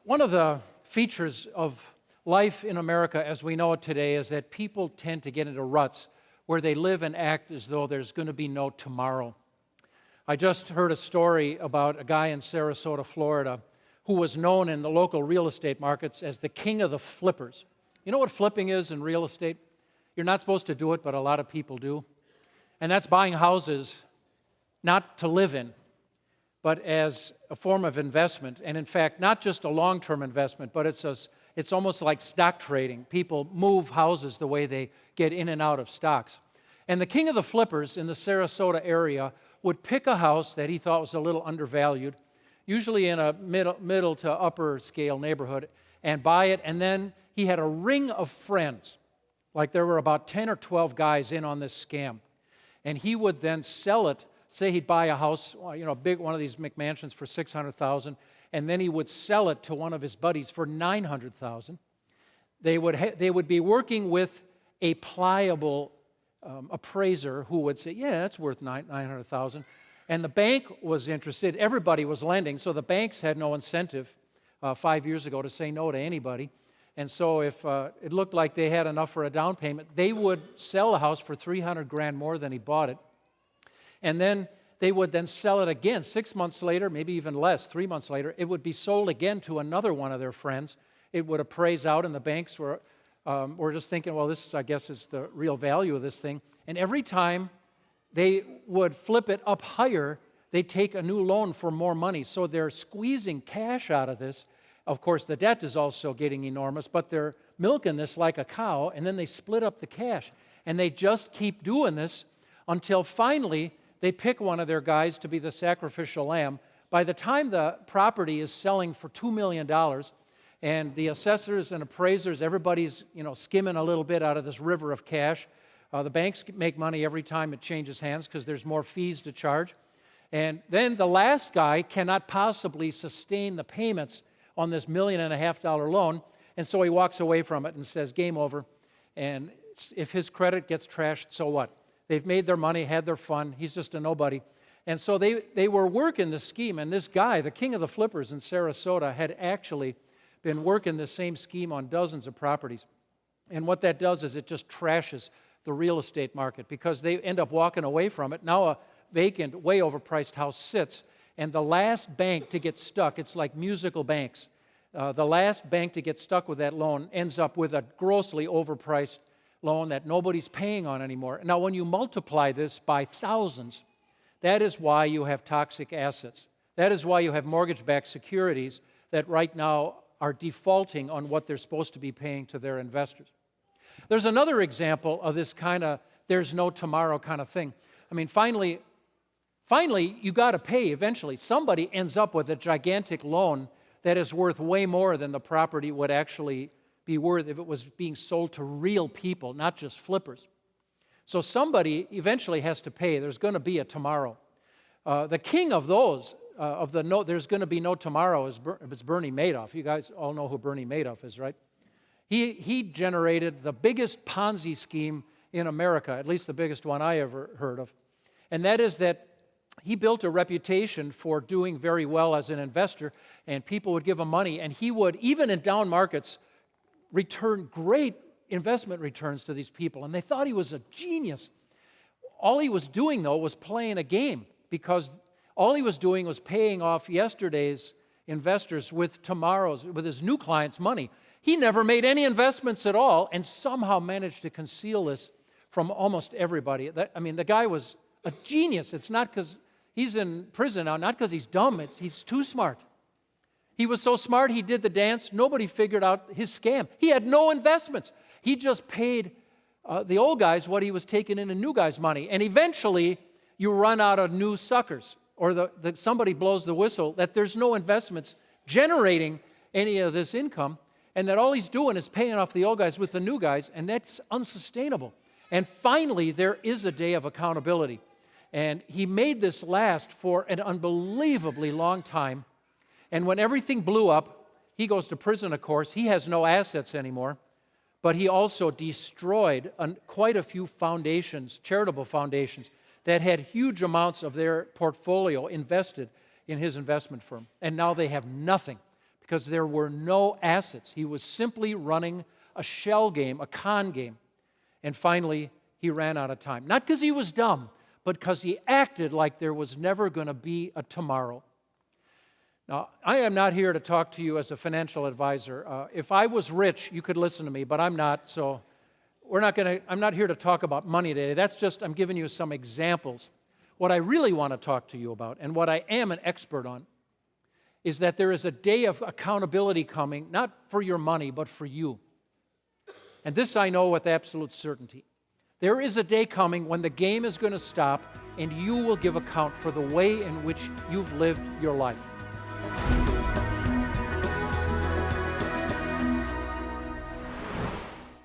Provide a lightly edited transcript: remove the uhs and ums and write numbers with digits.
One of the features of life in America as we know it today is that people tend to get into ruts where they live and act as though there's going to be no tomorrow. I just heard a story about a guy in Sarasota, Florida, who was known in the local real estate markets as the king of the flippers. You know what flipping is in real estate? You're not supposed to do it, but a lot of people do. And that's buying houses not to live in, but as a form of investment. And in fact, not just a long-term investment, but it's almost like stock trading. People move houses the way they get in and out of stocks. And the king of the flippers in the Sarasota area would pick a house that he thought was a little undervalued, usually in a middle to upper scale neighborhood, and buy it. And then he had a ring of friends, like there were about 10 or 12 guys in on this scam. And he would then sell it. Say he'd buy a house, a big one of these McMansions for $600,000, and then he would sell it to one of his buddies for $900,000. They would be working with a pliable appraiser who would say, yeah, that's worth $900,000. And the bank was interested. Everybody was lending, so the banks had no incentive 5 years ago to say no to anybody. And so if it looked like they had enough for a down payment, they would sell the house for $300,000 more than he bought it. And then they would then sell it again 6 months later, maybe even less, 3 months later. It would be sold again to another one of their friends. It would appraise out, and the banks were just thinking, well, this, I guess, is the real value of this thing. And every time they would flip it up higher, they'd take a new loan for more money. So they're squeezing cash out of this. Of course, the debt is also getting enormous, but they're milking this like a cow, and then they split up the cash. And they just keep doing this until finally they pick one of their guys to be the sacrificial lamb. By the time the property is selling for $2 million, and the assessors and appraisers, everybody's skimming a little bit out of this river of cash. The banks make money every time it changes hands because there's more fees to charge. And then the last guy cannot possibly sustain the payments on this $1.5 million loan, and so he walks away from it and says, game over. And if his credit gets trashed, so what? They've made their money, had their fun. He's just a nobody. And so they were working the scheme, and this guy, the king of the flippers in Sarasota, had actually been working the same scheme on dozens of properties. And what that does is it just trashes the real estate market because they end up walking away from it. Now a vacant, way overpriced house sits, and the last bank to get stuck, it's like musical banks, the last bank to get stuck with that loan ends up with a grossly overpriced loan that nobody's paying on anymore. Now, when you multiply this by thousands, that is why you have toxic assets. That is why you have mortgage-backed securities that right now are defaulting on what they're supposed to be paying to their investors. There's another example of this kind of there's no tomorrow kind of thing. I mean, finally, you got to pay eventually. Somebody ends up with a gigantic loan that is worth way more than the property would actually be worth if it was being sold to real people, not just flippers. So somebody eventually has to pay. There's going to be a tomorrow. The king of those, there's going to be no tomorrow is Bernie Madoff. You guys all know who Bernie Madoff is, right? He generated the biggest Ponzi scheme in America, at least the biggest one I ever heard of. And that is that he built a reputation for doing very well as an investor, and people would give him money, and he would, even in down markets, return great investment returns to these people, and they thought he was a genius. All he was doing, though, was playing a game, because all he was doing was paying off yesterday's investors with tomorrow's, with his new clients' money. He never made any investments at all and somehow managed to conceal this from almost everybody. The guy was a genius. It's not because he's in prison now, not because he's dumb, he's too smart. He was so smart, he did the dance. Nobody figured out his scam. He had no investments. He just paid the old guys what he was taking in new guys' money. And eventually, you run out of new suckers, or somebody blows the whistle that there's no investments generating any of this income, and that all he's doing is paying off the old guys with the new guys, and that's unsustainable. And finally, there is a day of accountability. And he made this last for an unbelievably long time. And when everything blew up, he goes to prison, of course. He has no assets anymore. But he also destroyed quite a few foundations, charitable foundations, that had huge amounts of their portfolio invested in his investment firm. And now they have nothing because there were no assets. He was simply running a shell game, a con game. And finally, he ran out of time. Not because he was dumb, but because he acted like there was never going to be a tomorrow. Now, I am not here to talk to you as a financial advisor. If I was rich, you could listen to me, but I'm not, so I'm not here to talk about money today. I'm giving you some examples. What I really want to talk to you about, and what I am an expert on, is that there is a day of accountability coming, not for your money, but for you. And this I know with absolute certainty. There is a day coming when the game is going to stop, and you will give account for the way in which you've lived your life.